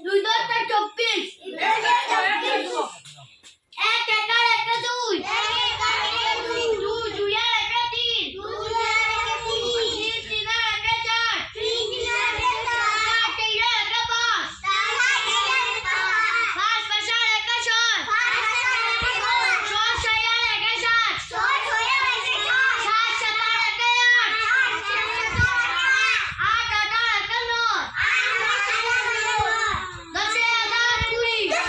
2 10 24 এক একার একটা দুই দুই দুই আর একটা তিন তিন তিন আর একটা চার চার তিন আর একটা পাঁচ পাঁচ পাঁচ আর একটা ছয় ছয় ছয় আর একটা সাত সাত সাত আর একটা আট আট আট আর একটা নয় 10 11 20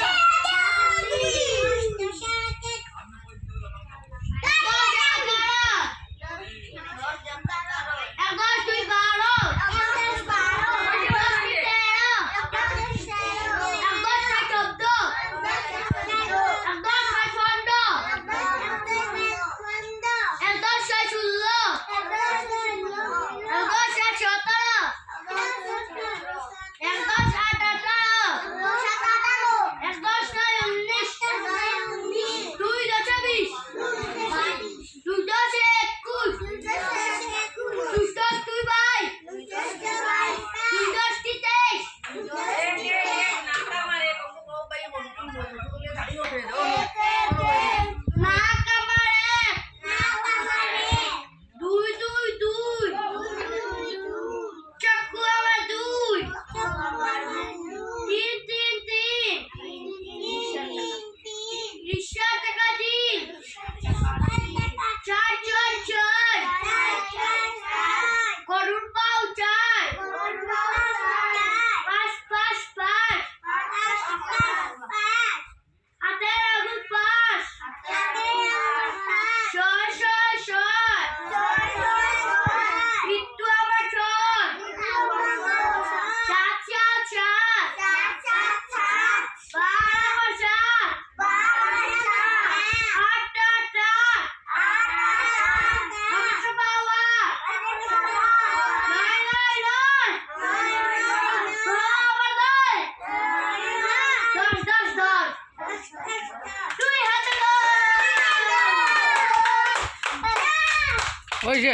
ওই যে